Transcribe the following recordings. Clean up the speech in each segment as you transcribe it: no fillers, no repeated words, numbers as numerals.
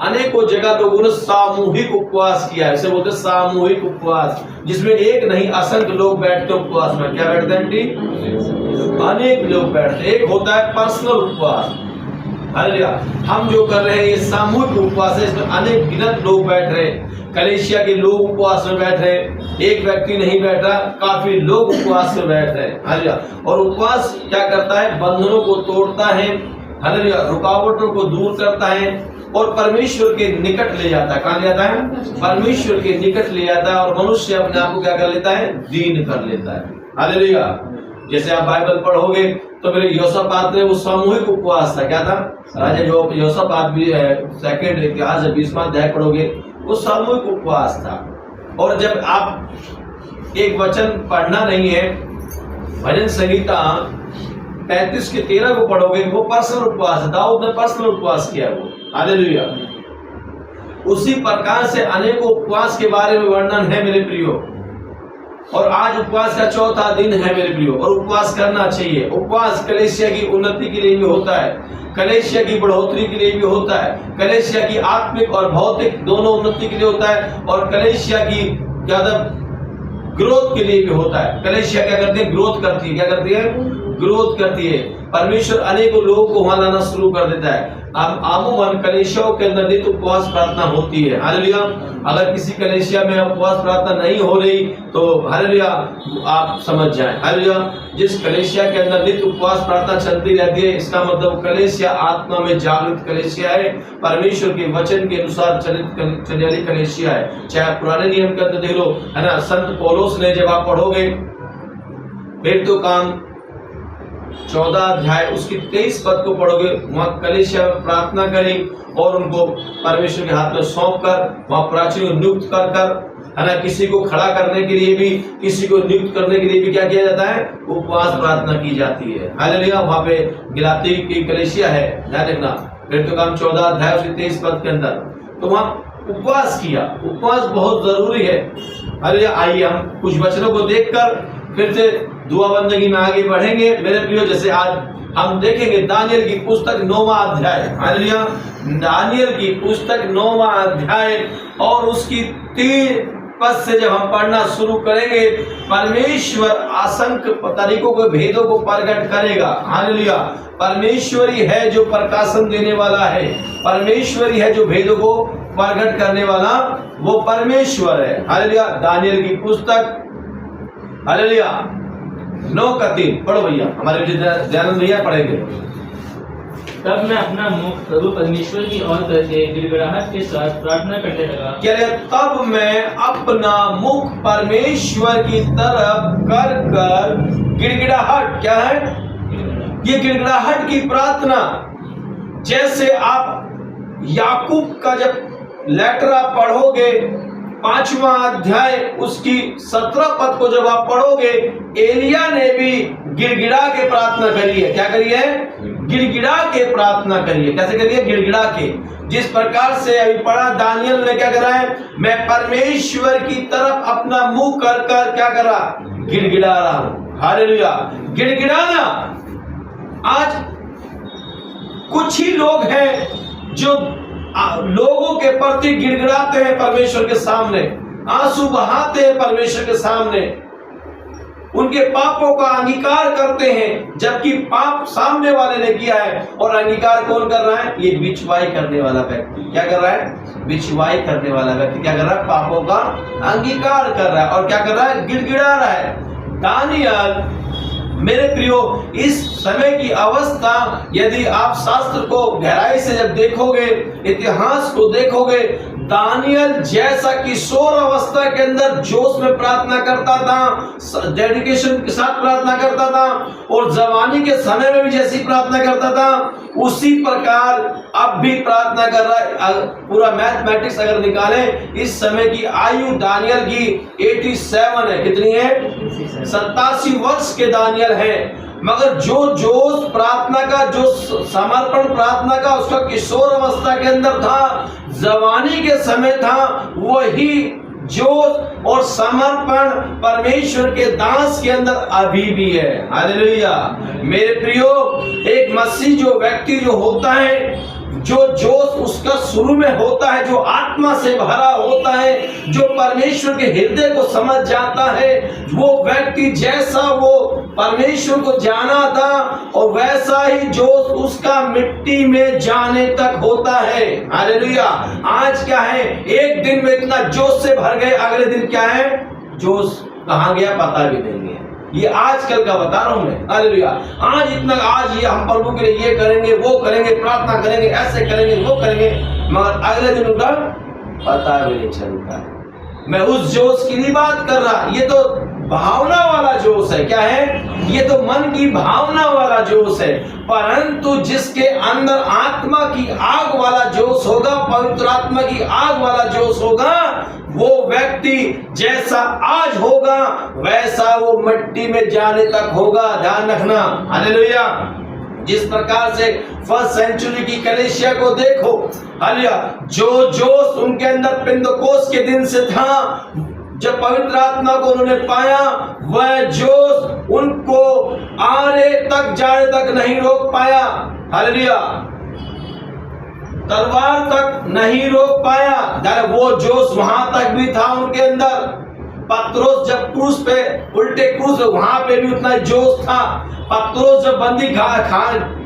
अनेकों जगह लोगों ने सामूहिक उपवास किया है, इसे बोलते हैं सामूहिक उपवास, जिसमें एक नहीं असंख्य लोग बैठते उपवास में। क्या बैठते हैं आंटी? अनेक लोग बैठते। एक होता है पर्सनल उपवास, हालेलुया। हम जो कर रहे हैं ये सामूहिक उपवास है, इसमें अनेक गिनत लोग बैठ रहे हैं। कलीसिया के लोग उपवास में बैठ रहे, एक व्यक्ति नहीं बैठ रहा, काफी लोग उपवास में बैठ रहे, हालेलुया। और उपवास क्या करता है? बंधनों को तोड़ता है, हालेलुया, रुकावटों को दूर करता है और परमेश्वर के निकट ले जाता है। कहाँ ले जाता है? परमेश्वर के निकट ले जाता है और मनुष्य अपने आप को क्या कर लेता है? दीन कर लेता है, हालेलुया। जैसे आप बाइबल पढ़ोगे तो मेरे यहोशापात ने वो सामूहिक उपवास था। क्या था? राजा जो यहोशापात भी सेकंड इतिहास 20वां अध्याय पढ़ोगे, वो सामूहिक उपवास था। और जब आप एक वचन पढ़ना नहीं है, भजन संहिता 35 के 13 को पढ़ोगे, वो पर्सनल उपवास है। दाऊद ने पर्सनल उपवास किया वो, हालेलुया। उसी प्रकार से अनेकों उपवास के बारे में वर्णन है मेरे प्रियो। और आज उपवास का चौथा दिन है मेरे प्रियो, और उपवास करना चाहिए। उपवास कलीसिया की उन्नति के लिए भी होता है, कलीसिया की बढ़ोतरी के लिए भी होता है, कलीसिया की आत्मिक और भौतिक दोनों उन्नति के लिए होता है, और कलीसिया की ज्यादा ग्रोथ के लिए भी होता है। कलीसिया क्या करती है? ग्रोथ करती है। क्या करती है? ग्रोथ करती है। परमेश्वर अनेकों लोगों को वहां लाना शुरू कर देता है। आमूमन कलीसियाओं के अंदर नित्य उपवास प्रार्थना होती है, हालेलुया। अगर किसी कलीसिया में उपवास प्रार्थना नहीं हो रही तो हालेलुया आप समझ जाएं, हालेलुया। जिस कलीसिया के अंदर नित्य उपवास प्रार्थना चलती रहती है, इसका मतलब कलीसिया आत्मा में जागृत कलीसिया है, परमेश्वर के वचन के अनुसार चलने वाली कलीसिया है। चाहे पुराने नियम के अंदर देख लो, है ना, संत पौलुस ने, जब आप पढ़ोगे फिर तो काम 14 अध्याय उसकी 23 पद को पढ़ोगे, वहां कलीसिया में प्रार्थना करी और उनको परमेश्वर के हाथ में सौंप कर वहां प्राचीन को नियुक्त कर कर, है ना, किसी को खड़ा करने के लिए भी, किसी को नियुक्त करने के लिए भी क्या किया जाता है? उपवास प्रार्थना की जाती है, हालेलुया। वहां पे गिलाती की कलीसिया है, ध्यान रखना, फिर तो काम 14 अध्याय उसकी 23 पद के अंदर, तो वहां उपवास किया। उपवास बहुत जरूरी है, हालेलुया। आइए हम कुछ वचनों को देखकर फिर से दुआ बंदगी में आगे बढ़ेंगे मेरे प्रियो। जैसे आज हम देखेंगे दानियल की पुस्तक 9वां अध्याय, हालेलुया। दानियल की पुस्तक 9वां अध्याय और उसकी 3 पद से जब हम पढ़ना शुरू करेंगे, परमेश्वर असंख्य तरीकों के भेदों को प्रकट करेगा, हालेलुया। परमेश्वरी है जो प्रकाशन देने वाला है, परमेश्वरी है जो भेदों को प्रकट करने वाला, वो परमेश्वर है, हालेलुया। दानियल की पुस्तक, हालेलुया, 9:3 पढ़ो भैया, हमारे दयानंद भैया पढ़ेंगे। तब मैं अपना मुख प्रभु परमेश्वर की ओर करके गिड़गिड़ाहट के साथ प्रार्थना करने लगा। क्या है? तब मैं अपना मुख परमेश्वर की तरफ कर कर गिड़गिड़ाहट, क्या है ये? गिड़गिड़ाहट की प्रार्थना। जैसे आप याकूब का जब लेटर आप पढ़ोगे 5वां अध्याय उसकी 17 पद को जब आप पढ़ोगे, एलिया ने भी गिड़गिड़ा के प्रार्थना करी है। क्या करी है? गिड़गिड़ा के प्रार्थना करी है। कैसे करी है? गिड़गिड़ा के। जिस प्रकार से अभी पढ़ा, दानियल ने क्या करा है? मैं परमेश्वर की तरफ अपना मुंह कर कर क्या करा? गिड़गिड़ा रहा हूं, हालेलुया। गिड़गिड़ाना, आज कुछ ही लोग हैं जो लोगों के प्रति गिड़गिड़ाते हैं, परमेश्वर के सामने आंसू बहाते हैं, परमेश्वर के सामने उनके पापों का अंगीकार करते हैं, जबकि पाप सामने वाले ने किया है। और अंगीकार कौन कर रहा है? ये बिचवाई करने वाला व्यक्ति। क्या कर रहा है? बिचवाई करने वाला व्यक्ति क्या कर रहा है? पापों का अंगीकार कर रहा है। और क्या कर रहा है? गिड़गिड़ा रहा है। दानियल मेरे प्रियो, इस समय की अवस्था, यदि आप शास्त्र को गहराई से जब देखोगे, इतिहास को देखोगे, दानियल जैसा किशोर अवस्था के अंदर जोश में प्रार्थना करता था, डेडिकेशन के साथ प्रार्थना करता था, और जवानी के समय में भी जैसी प्रार्थना करता था, उसी प्रकार अब भी प्रार्थना कर रहा है। पूरा मैथमेटिक्स अगर निकालें, इस समय की आयु दानियल की 87 है। कितनी है? 87 वर्ष के दानियल है। मगर जो जोश प्रार्थना का, जो समर्पण प्रार्थना का उसका किशोर अवस्था के अंदर था, जवानी के समय था, वही जोश और समर्पण परमेश्वर के दास के अंदर अभी भी है। हालेलुया। मेरे प्रियो, एक मसीह जो व्यक्ति जो होता है, जो जोश उसका शुरू में होता है, जो आत्मा से भरा होता है, जो परमेश्वर के हृदय को समझ जाता है, वो व्यक्ति जैसा वो परमेश्वर को जाना था और वैसा ही जोश उसका मिट्टी में जाने तक होता है। हालेलुया। आज क्या है, एक दिन में इतना जोश से भर गए, अगले दिन क्या है, जोश कहाँ गया पता भी नहीं है। ये आजकल का बता रहा हूं मैं। हालेलुया। आज ये हम प्रभु के लिए ये करेंगे, वो करेंगे, प्रार्थना करेंगे, ऐसे करेंगे, वो करेंगे, मगर अगले दिन उनका पता भी नहीं चलता है। मैं उस जोश की नहीं बात कर रहा, ये तो भावना वाला जोश है। क्या है, ये तो मन की भावना वाला जोश है। परंतु जिसके अंदर आत्मा की आग वाला जोश होगा, पवित्र आत्मा की आग वाला जोश होगा, वो व्यक्ति जैसा आज होगा वैसा वो मिट्टी में जाने तक होगा। ध्यान रखना। हालेलुया। जिस प्रकार से फर्स्ट सेंचुरी की कलीसिया को देखो, हालेलुया, जो जोश उनके अंदर पेंतकोस्त के दिन से था, जब पवित्र आत्मा को उन्होंने पाया, वह जोश उनको आरे तक जाने तक नहीं रोक पाया। हालेलुया। तलवार तक नहीं रोक पाया। वो जोश वहां तक भी था उनके अंदर। पत्रोस जब क्रूस पे, उल्टे क्रूस, वहां पे भी उतना जोश था। पत्रोस जब बंदी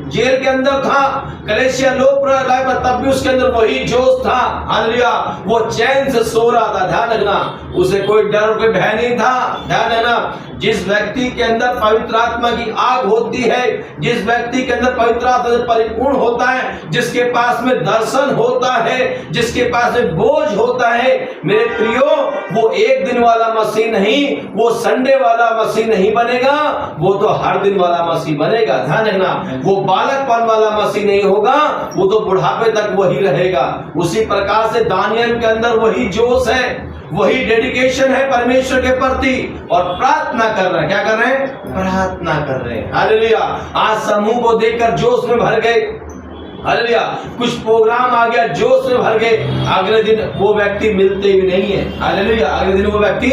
जेल के अंदर था, कलीसिया लोग तब भी उसके अंदर वही जोश था। हालेलुया। वो चैन से सो रहा था। ध्यान रखना, उसे कोई डर कोई भय नहीं था। ध्यान रखना, जिस व्यक्ति के अंदर पवित्र आत्मा की आग होती है, जिस व्यक्ति के अंदर पवित्र आत्मा से परिपूर्ण होता है, जिसके पास में दर्शन होता है, जिसके पास में बोझ होता है, मेरे प्रियो, वो एक दिन वाला मसीह नहीं, वो संडे वाला मसीह नहीं बनेगा, वो तो हर दिन वाला मसीह बनेगा। ध्यान रखना, वो बालकपन वाला मसीह नहीं होगा, वो तो बुढ़ापे तक वही रहेगा। उसी प्रकार से दानियल के अंदर वही जोश है, वही डेडिकेशन है परमेश्वर के प्रति, और प्रार्थना कर रहे हैं। क्या कर रहे हैं? प्रार्थना कर रहे हैं। हालेलुया। आज समूह को देखकर जोश में भर गए। हालेलुया। कुछ प्रोग्राम आ गया, जोश में भर गए, अगले दिन वो व्यक्ति मिलते भी नहीं है। हालेलुया। अगले दिन वो व्यक्ति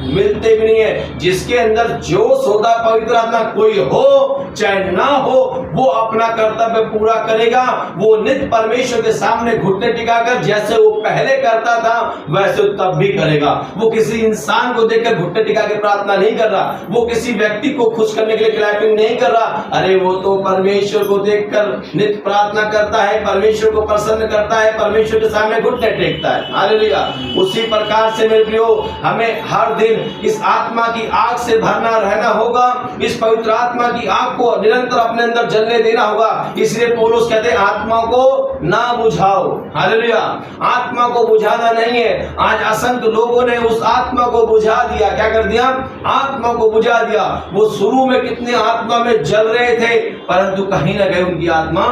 मिलते भी नहीं है। जिसके अंदर जोश होता, पवित्र आत्मा कोई हो चाहे ना हो, वो अपना कर्तव्य पूरा करेगा। वो नित्य परमेश्वर के सामने घुटने टिकाकर जैसे वो पहले करता था वैसे तब भी करेगा। वो किसी इंसान को देखकर घुटने टिका के प्रार्थना नहीं कर रहा, वो किसी व्यक्ति को खुश करने के लिए क्लैपिंग नहीं कर रहा। अरे वो तो परमेश्वर को देखकर नित्य प्रार्थना करता है, परमेश्वर को प्रसन्न करता है, परमेश्वर के सामने घुटने टेकता है। हालेलुया। उसी प्रकार से मेरे प्रियो, हमें हर दिन इस आत्मा की आग से भरना रहना होगा। इस पवित्र आत्मा की आग को निरंतर अपने अंदर जलने देना होगा। इसलिए पौलुस कहते हैं आत्मा को ना बुझाओ। हालेलुया। आत्मा को बुझाना नहीं है। आज असंख्य लोगों ने उस आत्मा को बुझा दिया। क्या कर दिया? आत्मा को बुझा दिया। वो शुरू में कितने आत्मा में जल रहे थे, परंतु कहीं ना कहीं उनकी आत्मा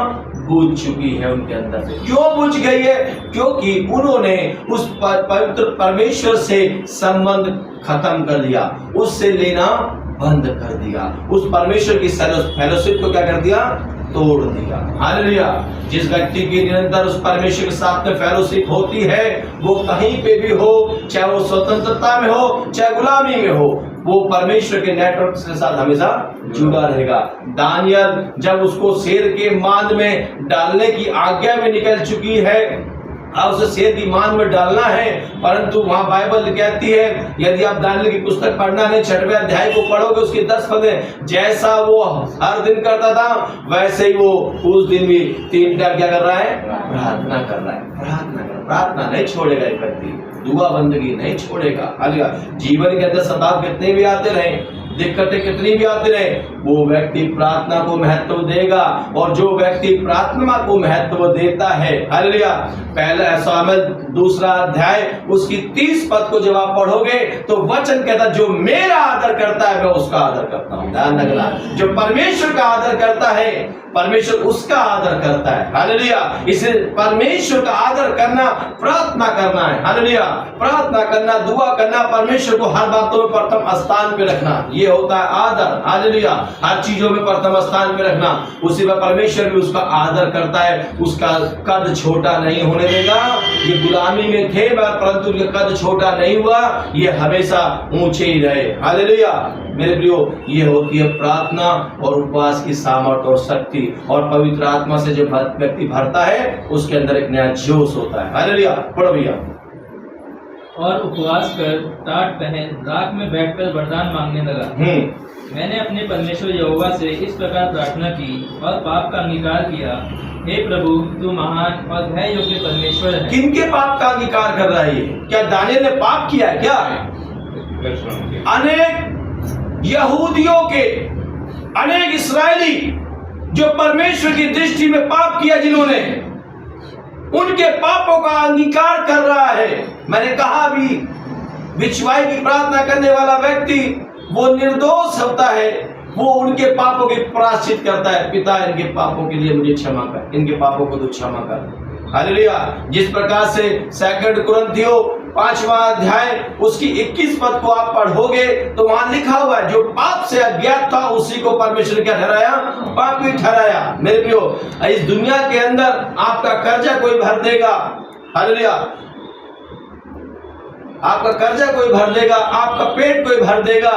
बुझ चुकी है उनके अंदर से। क्यों बुझ गई है? क्योंकि उन्होंने उस पवित्र परमेश्वर से संबंध खत्म कर दिया, उससे लेना बंद कर दिया, उस परमेश्वर की फेलोशिप को क्या कर दिया? तोड़ दिया। हालेलुया। जिस व्यक्ति की निरंतर उस परमेश्वर के साथ में फेलोशिप होती है, वो कहीं पे भी हो, चाहे वो स्वतंत्रता में हो चाहे गुलामी में हो, वो परमेश्वर के नेटवर्क के साथ हमेशा जुड़ा रहेगा। दानियल जब उसको शेर के मांद में डालने की आज्ञा में निकल चुकी है, अब उसे शेर की मांद में डालना है, परंतु वहां बाइबल कहती है, यदि आप दानियल की पुस्तक पढ़ना है 6वें अध्याय को पढ़ोगे, उसके 10 पद, जैसा वो हर दिन करता था वैसे ही वो उस दिन भी 3 टाइम क्या कर रहा है? प्रार्थना कर रहा है। प्रार्थना नहीं छोड़ेगा एक व्यक्ति, दुआ बंदगी नहीं छोड़ेगा। हालेलुया। जीवन के अंदर सताव कितने भी आते रहे, दिक्कतें कितनी भी आती रहे, वो व्यक्ति प्रार्थना को महत्व देगा। और जो व्यक्ति प्रार्थना को महत्व देता है, हालेलुया, पहला शामुएल 2 अध्याय उसकी 30 पद को जब आप पढ़ोगे तो वचन कहता है, जो मेरा आदर करता है मैं उसका आदर करता हूं। ध्यान रखना, जो परमेश्वर का आदर करता है परमेश्वर उसका आदर करता है। हालेलुया। इसे परमेश्वर का आदर करना प्रार्थना करना है। हालेलुया। प्रार्थना करना, दुआ करना, परमेश्वर को हर बातों में प्रथम स्थान पे रखना, ये होता है आदर। हालेलुया। हर चीजों में प्रथम स्थान पे रखना, उसी में परमेश्वर भी उसका आदर करता है, उसका कद छोटा नहीं होने देगा। ये गुलामी में थे परंतु उनका कद छोटा नहीं हुआ, ये हमेशा ऊंचे ही रहे। हालेलुया। मेरे प्रियो, ये होती है प्रार्थना और उपवास की सामर्थ और शक्ति, और पवित्र आत्मा से जो व्यक्ति भरता है उसके अंदर एक नया जोश होता है। हालेलुया। पढ़ो भैया। और उपवास कर टाट पहन रात में बैठकर वरदान मांगने लगा। मैंने अपने परमेश्वर यहोवा से इस प्रकार प्रार्थना की और पाप का अंगीकार किया, हे प्रभु, तू महान और भय योग्य परमेश्वर है। किनके पाप का अंगीकार कर रहा है ये? क्या दानियल ने पाप किया है? क्या अनेक यहूदियों के, अनेक इस्राएली जो परमेश्वर की दृष्टि में पाप किया, जिन्होंने उनके पापों का अंगीकार कर रहा है। मैंने कहा भी, बिचवाई की प्रार्थना करने वाला व्यक्ति वो निर्दोष होता है, वो उनके पापों के प्रायश्चित करता है। पिता, इनके पापों के लिए मुझे क्षमा कर, इनके पापों को तू क्षमा कर। हालेलुया। जिस प्रकार से 2 कुरिन्थियों 5वां अध्याय उसकी 21 पद को आप पढ़ोगे तो वहां लिखा हुआ है, जो पाप से अज्ञात था उसी को परमेश्वर ने क्या ठहराया? पापी ठहराया। मेरे प्रियो, इस दुनिया के अंदर आपका कर्जा कोई भर देगा। हालेलुया। आपका कर्जा कोई भर देगा, आपका पेट कोई भर देगा,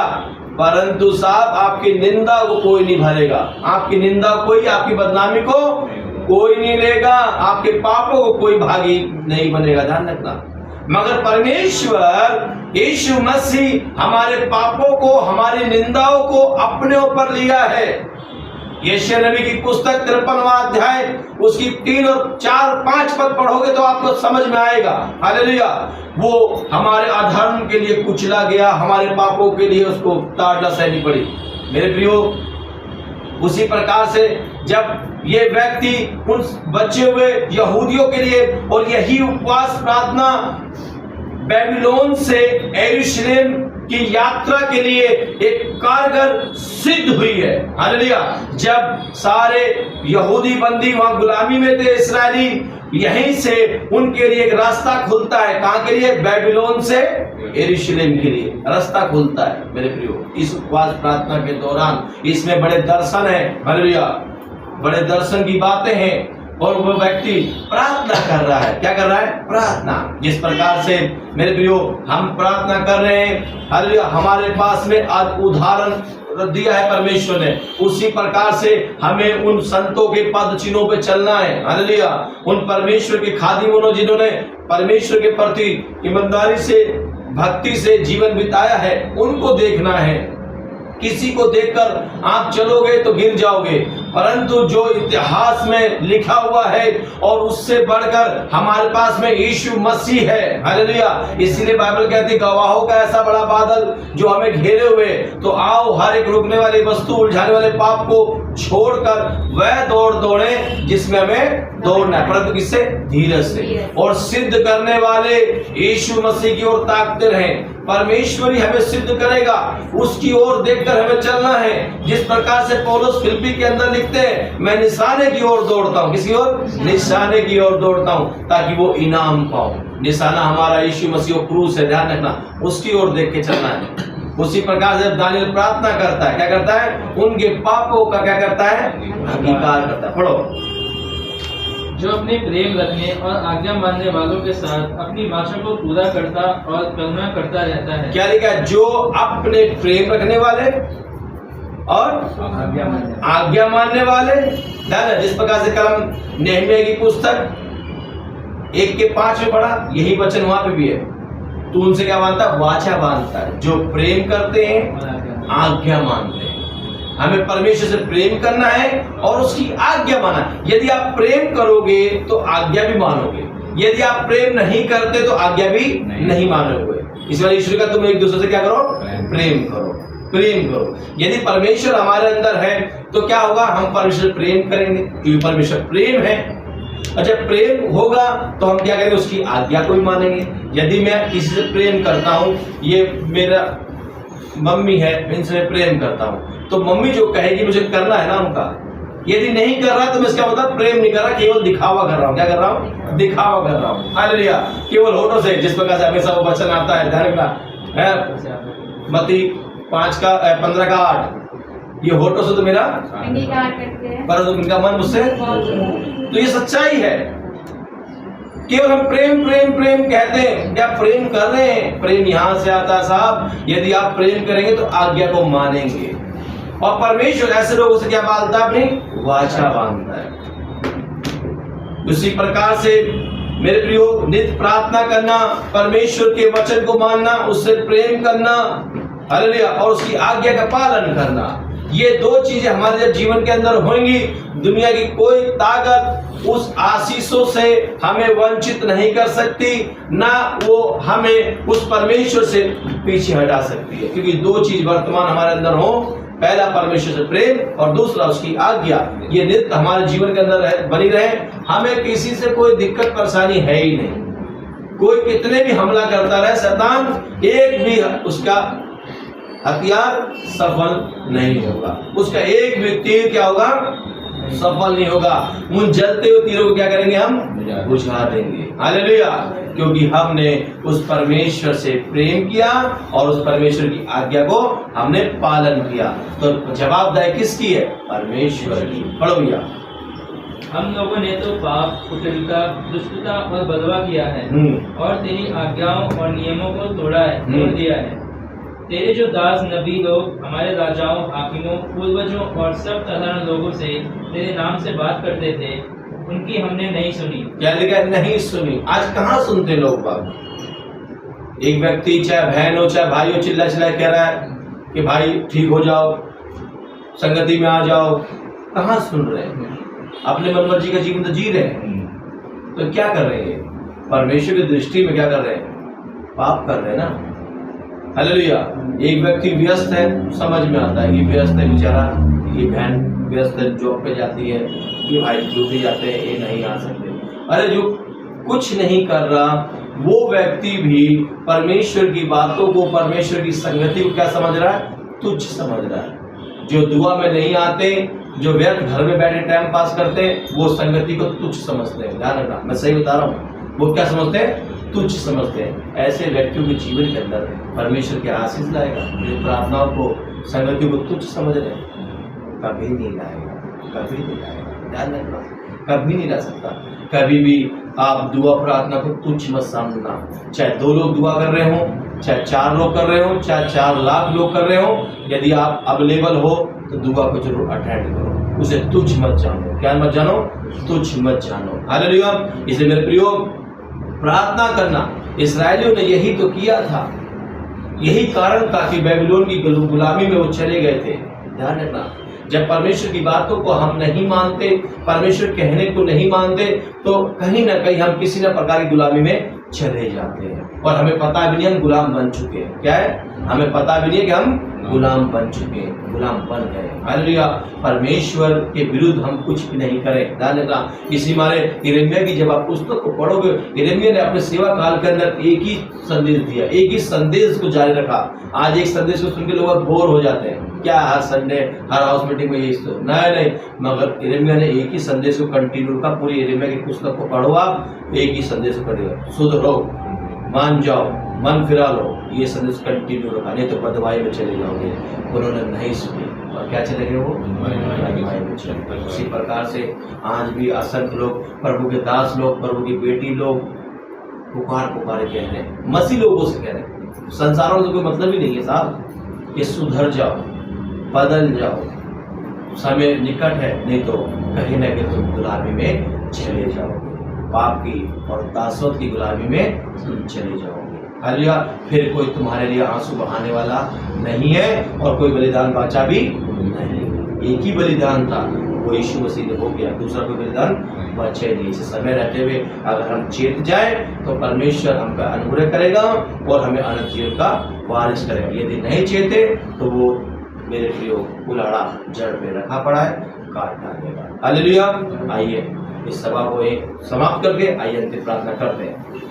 परंतु साहब आपकी निंदा को कोई नहीं भरेगा। आपकी निंदा कोई, आपकी बदनामी को कोई नहीं लेगा, आपके पापों को कोई भागी नहीं बनेगा। ध्यान रखना। मगर परमेश्वर यीशु मसीह हमारे पापों को, हमारी निंदाओं को अपने ऊपर लिया है। यशायाह नबी की पुस्तक 53वां अध्याय उसकी 3 और 4 5 पद पढ़ोगे तो आपको समझ में आएगा। हालेलुया। वो हमारे अधर्म के लिए कुचला गया, हमारे पापों के लिए उसको ताड़ना सहनी पड़ी। मेरे प्रियो, उसी प्रकार से जब ये व्यक्ति उन बचे हुए यहूदियों के लिए, और यही उपवास प्रार्थना बेबीलोन से यरूशलेम की यात्रा के लिए एक कारगर सिद्ध हुई है। हालेलुया। जब सारे यहूदी बंदी वहां गुलामी में थे, इस्राएली, यहीं से उनके लिए एक रास्ता खुलता है। कहां के लिए? बेबीलोन से यरूशलेम के लिए रास्ता खुलता है। मेरे प्रियो, इस उपवास प्रार्थना के दौरान इसमें बड़े दर्शन है। हालेलुया। बड़े दर्शन की बातें हैं, और वो व्यक्ति प्रार्थना कर रहा है। क्या कर रहा है? प्रार्थना। जिस प्रकार से मेरे प्रियो हम प्रार्थना कर रहे हैं, हालेलुया, हमारे पास में आज उदाहरण दिया है परमेश्वर ने, उसी प्रकार से हमें उन संतों के पद चिन्हों पे चलना है। हालेलुया। उन परमेश्वर के खादिमों जिन्होंने परमेश्वर के प्रति ईमानदारी से, भक्ति से जीवन बिताया है, उनको देखना है। किसी को देखकर आप चलोगे तो गिर जाओगे, परंतु जो इतिहास में लिखा हुआ है और उससे बढ़कर हमारे पास में यीशु मसीह है। हालेलुया। इसीलिए बाइबल कहती है, गवाहों का ऐसा बड़ा बादल जो हमें घेरे हुए, तो आओ हर एक रुकने वाली वस्तु, उलझाने वाले पाप को छोड़कर वह दौड़ दौड़े जिसमें हमें दौड़ना है, परंतु किससे? धीरज से। और सिद्ध करने वाले यीशु मसीह की ओर ताकते रहें। परमेश्वर ही हमें सिद्ध करेगा, उसकी ओर देखकर हमें चलना है। जिस प्रकार से पौलुस फिलिप्पी के अंदर लिखते हैं, मैं निशाने की ओर दौड़ता हूँ। किसकी ओर? निशाने की ओर दौड़ता हूँ, ताकि वो इनाम पाऊं। निशाना हमारा यीशु मसीह क्रूस है। ध्यान रखना, उसकी ओर देख के चलना है। उसी प्रकार से दानियल प्रार्थना करता है, क्या करता है? उनके पापों का क्या करता है? अंगीकार करता है। पढ़ो। जो अपने प्रेम रखने और आज्ञा मानने वालों के साथ अपनी भाषा को पूरा करता और करुणा करता रहता है। क्या लिखा है? जो अपने प्रेम रखने वाले और आज्ञा मानने वाले। जिस प्रकार से कलम नेहमिया की पुस्तक 1 के 5 में पढ़ा, यही वचन वहां पे भी है। तू उनसे क्या मानता है? वाचा बांधता है। जो प्रेम करते हैं, आज्ञा मानते हैं। हमें परमेश्वर से प्रेम करना है और उसकी आज्ञा मानना। यदि आप प्रेम करोगे तो आज्ञा भी मानोगे, यदि आप प्रेम नहीं करते तो आज्ञा भी नहीं मानोगे। इस बार ईश्वर का तुम एक दूसरे से क्या करो? प्रेम करो, प्रेम करो। यदि परमेश्वर हमारे अंदर है तो क्या होगा? हम परमेश्वर प्रेम करेंगे, क्योंकि परमेश्वर प्रेम है। और जब प्रेम होगा तो हम क्या करेंगे? उसकी आज्ञा को भी मानेंगे। यदि मैं किसी से प्रेम करता हूँ, ये मेरा मम्मी है, इनसे मैं प्रेम करता हूँ, तो मम्मी जो कहेगी मुझे करना है ना उनका। यदि नहीं कर रहा तो मैं इसका मतलब प्रेम नहीं कर रहा, केवल दिखावा कर रहा हूँ। क्या कर रहा हूँ? दिखावा कर रहा हूँ। हालेलुया। केवल होठों से, जिस प्रकार से हमेशा वो वचन आता है, ध्यान रखना है, मत्ती 15 का 8, ये होठों से तो मेरा अंगीकार करते हैं, परंतु इनका मन मुझसे। तो ये सच्चाई है। केवल हम प्रेम प्रेम प्रेम कहते हैं, क्या प्रेम कर रहे हैं? प्रेम यहां से आता है साहब, यदि आप प्रेम करेंगे तो आज्ञा को मानेंगे। और परमेश्वर ऐसे लोगों से क्या बांधता है? अपनी वाचा बांधता है। उसी प्रकार से मेरे प्रियो, नित्य प्रार्थना करना, परमेश्वर के वचन को मानना, उससे प्रेम करना, हालेलुया, और उसकी आज्ञा का पालन करना, ये दो चीजें हमारे जब जीवन के अंदर होंगी, दुनिया की कोई ताकत उस आशीषों से हमें वंचित नहीं कर सकती, ना वो हमें उस परमेश्वर से पीछे हटा सकती है। क्योंकि दो चीज वर्तमान हमारे अंदर हो, पहला परमेश्वर से प्रेम और दूसरा उसकी आज्ञा, ये नित्य हमारे जीवन के अंदर बनी रहे। हमें किसी से कोई दिक्कत परेशानी है ही नहीं। कोई कितने भी हमला करता रहे, शैतान एक भी उसका हथियार सफल नहीं होगा, उसका एक भी तीर क्या होगा? सफल नहीं होगा। उन जलते हुए तीरों को क्या करेंगे? हम बुझा देंगे। हालेलुया, क्योंकि हमने उस परमेश्वर से प्रेम किया और उस परमेश्वर की आज्ञा को हमने पालन किया। तो जवाबदारी किसकी है? परमेश्वर की। पढ़ो भैया। हम लोगों ने तो पाप, कुटिलता, दुष्टता और बदवा किया है और तेरी आज्ञाओं और नियमों को तोड़ दिया है। तेरे जो दास नबी लोग हमारे राजाओं, हाकिमों, पूर्वजों और सब साधारण लोगों से तेरे नाम से बात करते थे, उनकी हमने नहीं सुनी। क्या लिखा है? नहीं सुनी। आज कहाँ सुनते लोग बात? एक व्यक्ति चाहे बहन हो चाहे भाई हो, चिल्ला चिल्ला कह रहा है कि भाई ठीक हो जाओ, संगति में आ जाओ। कहाँ सुन रहे हैं? अपने मनमर्जी का जीवन तो जी रहे हैं। तो क्या कर रहे हैं? परमेश्वर की दृष्टि में क्या कर रहे हैं? पाप कर रहे हैं ना। हालेलुया। एक व्यक्ति व्यस्त है, समझ में आता है, ये व्यस्त है बेचारा, ये बहन व्यस्त है, जॉब पे जाती है, ये भाई ड्यूटी जाते हैं, ये नहीं आ सकते। अरे जो कुछ नहीं कर रहा वो व्यक्ति भी परमेश्वर की बातों को, परमेश्वर की संगति को क्या समझ रहा है? तुच्छ समझ रहा है। जो दुआ में नहीं आते, जो व्यर्थ घर में बैठे टाइम पास करते हैं, वो संगति को तुच्छ समझते हैं। ध्यान रखना, मैं सही बता रहा हूँ। वो क्या समझते हैं? तुच्छ समझते हैं। ऐसे व्यक्तियों के जीवन के अंदर परमेश्वर के आशीष लाएगा। जो प्रार्थनाओं को, संगति को तुच्छ समझ रहे हैं, कभी नहीं लाएगा, कभी नहीं लाएगा। ध्यान रखना, कभी नहीं ला सकता। कभी भी आप दुआ प्रार्थना को तुच्छ मत समझना। चाहे 2 लोग दुआ कर रहे हो, चाहे 4 लोग कर रहे हो, चाहे 4 लाख लोग कर रहे हो, यदि आप अवेलेबल हो तो दुआ को जरूर अटेंड करो। उसे तुच्छ मत जानो। क्या मत जानो? तुच्छ मत जानो। हालेलुया। इसलिए मेरे प्रियो, प्रार्थना करना, इस्राएलियों ने यही तो किया था। यही कारण था कि बेबीलोन की गुलामी में वो चले गए थे। ध्यान रखना, जब परमेश्वर की बातों को हम नहीं मानते, परमेश्वर कहने को नहीं मानते, तो कहीं ना कहीं हम किसी न प्रकार की गुलामी में चले जाते हैं। और हमें पता भी नहीं हम गुलाम बन चुके हैं। क्या है? हमें पता भी नहीं है कि हम गुलाम बन चुके हैं, गुलाम बन गए। हालेलुया। परमेश्वर के विरुद्ध हम कुछ भी नहीं करें। ध्यान रखना, इसी मारे यिर्मयाह की जब आप पुस्तक को पढ़ोगे, यिर्मयाह ने अपने सेवा काल के अंदर एक ही संदेश दिया, एक ही संदेश को जारी रखा। आज एक संदेश को सुन के लोग बोर हो जाते हैं। क्या हर संडे, हर हाउस मीटिंग में यही तो नहीं, मगर यिर्मयाह ने एक ही संदेश को कंटिन्यू रखा। पूरी यिर्मयाह की पुस्तक को पढ़ो, आप एक ही संदेश को पढ़िएगा, सुधरो, मान जाओ, मन फिरा लो, ये संदेश कंटिन्यू रखा, नहीं तो बदवाई में चले जाओगे। उन्होंने नहीं सुनी और क्या चले गए? वो बदवाई में चले गए। उसी प्रकार से आज भी असंख्य लोग, प्रभु के दास लोग, प्रभु की बेटी लोग पुकारे कह रहे हैं, मसीह लोगों से कह रहे हैं, संसारों से कोई मतलब ही नहीं है साहब, ये सुधर जाओ, बदल जाओ, समय निकट है, नहीं तो कहीं ना कहीं तुम गुलामी में चले जाओगे, पाप की और दासवत की गुलामी में तुम चले जाओगे। हालेलुया। फिर कोई तुम्हारे लिए आंसू बहाने वाला नहीं है और कोई बलिदान बाचा भी नहीं। एक ही बलिदान था, वो यीशु मसीह ने हो गया, दूसरा कोई बलिदान बचे नहीं। इसे समय रहते हुए अगर हम चेत जाए तो परमेश्वर हमका अनुग्रह करेगा और हमें अनंत जीवन का वारिस करेगा। यदि नहीं चेते तो वो मेरे प्रियो कुल्हाड़ा जड़ पे रखा पड़ा है, काट डालेगा। हालेलुया। आइए इस सभा को समाप्त करके आइए अंतिम प्रार्थना करते हैं।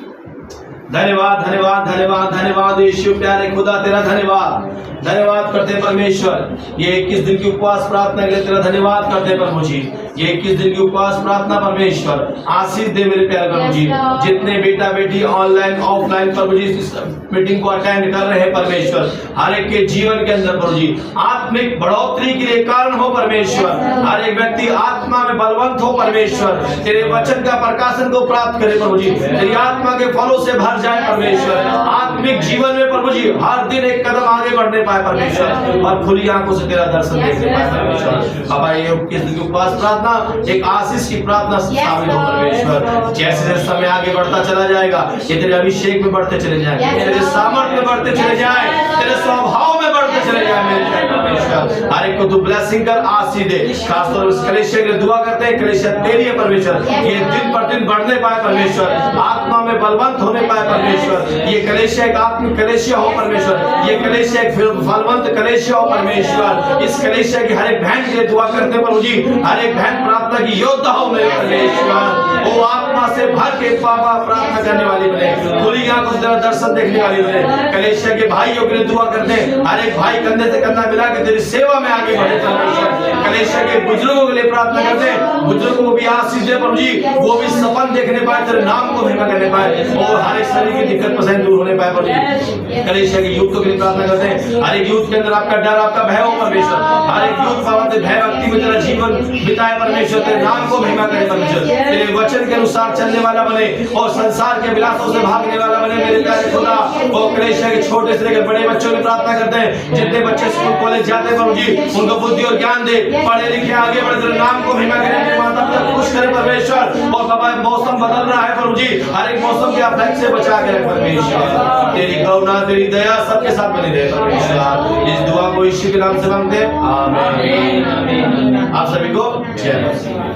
धन्यवाद, धन्यवाद, धन्यवाद, धन्यवाद यीशु प्यारे खुदा, तेरा धन्यवाद। धन्यवाद करते हैं परमेश्वर, ये 21 दिन की उपवास प्रार्थना के लिए तेरा धन्यवाद करते हैं प्रभु जी। ये 21 दिन की उपवास प्रार्थना परमेश्वर आशीष दे मेरे प्यारे प्रभु जी। जितने बेटा बेटी ऑनलाइन ऑफलाइन प्रभु जी इस मीटिंग को अटेंड कर रहे हैं परमेश्वर, हर एक के जीवन के अंदर प्रभु जी आत्मिक बढ़ोतरी के लिए कारण हो परमेश्वर। हर एक व्यक्ति आत्मा में बलवंत हो परमेश्वर, तेरे वचन का प्रकाशन को प्राप्त करे प्रभु जी, तेरी आत्मा के फलों से भर जाए परमेश्वर। आत्मिक जीवन में प्रभु जी हर दिन एक कदम आगे बढ़ने पाए परमेश्वर, और खुली आंखों से तेरा दर्शन देखने पाए परमेश्वर। बाबा ये 21 दिन की उपवास प्रार्थना एक आशीष की प्रार्थना साबित हो परमेश्वर। जैसे जैसे समय आगे बढ़ता चला जाएगा, ये तेरे अभिषेक में बढ़ते चले जाए, तेरे सामर्थ्य में बढ़ते चले जाए, तेरे स्वभाव में बढ़ते चले जाए मेरे परमेश्वर। हर एक को तू ब्लेसिंग कर, आशीष दे। खासतौर पर कलीसिया के लिए दुआ करते हैं, कलीसिया तेरी है परमेश्वर, ये दिन पर दिन बढ़ने पाए परमेश्वर, आत्मा में बलवंत होने पाए परमेश्वर। ये कलीसिया एक आत्मिक कलीसिया हो परमेश्वर, ये कलीसिया एक बलवंत कलीसिया हो परमेश्वर। इस कलीसिया की हर एक बहन के लिए दुआ करते हैं प्रभु जी, हर एक बहन प्रार्थना की योद्धा हो मेरे परमेश्वर। वो आत्मा से भर के पापा प्रार्थना करने वाली बने, खुली आंखों से दर्शन देखने वाली बने। कलीसिया के भाइयों के लिए दुआ करते हैं, हर एक भाई कंधे से कंधा मिला के तेरी सेवा में आगे बढ़े परमेश्वर। कलीसिया के बुजुर्गों के लिए प्रार्थना करते हैं, बुजुर्गों को भी आशीष दे प्रभु जी, वो भी सपन देखने पाए, तेरे नाम को महिमा करने पाए, और हर एक शरीर की दिक्कत पसंद दूर होने पाए प्रभु जी। कलीसिया के यूथ के लिए प्रार्थना करते हैं, हर एक यूथ के अंदर आपका डर आपका भय हो परमेश्वर, हर एक यूथ बाबा भय भक्ति में तेरा जीवन बिताए परमेश्वर, तेरे नाम को महिमा करे परमेश्वर, तेरे वचन के अनुसार चलने वाला बने और संसार के विलासों से भागने वाला बने मेरे प्यारे खुदा। और कलीसिया के छोटे से लेकर बड़े बच्चों की प्रार्थना करते हैं, जितने बच्चे स्कूल कॉलेज जाते हैं प्रभु जी, उनको बुद्धि और ज्ञान दे, पढ़े लिखे आगे बढ़े, तेरे नाम को महिमा करे, माता पिता खुश करे परमेश्वर। और बाबा मौसम बदल रहा है प्रभु जी, हर एक मौसम के अफेक्ट से बचा के रख परमेश्वर, तेरी करुणा तेरी दया सबके साथ बनी रहे परमेश्वर। इस दुआ को यीशु के नाम से मांगते हैं, आमीन। आप सभी को जय मसीह।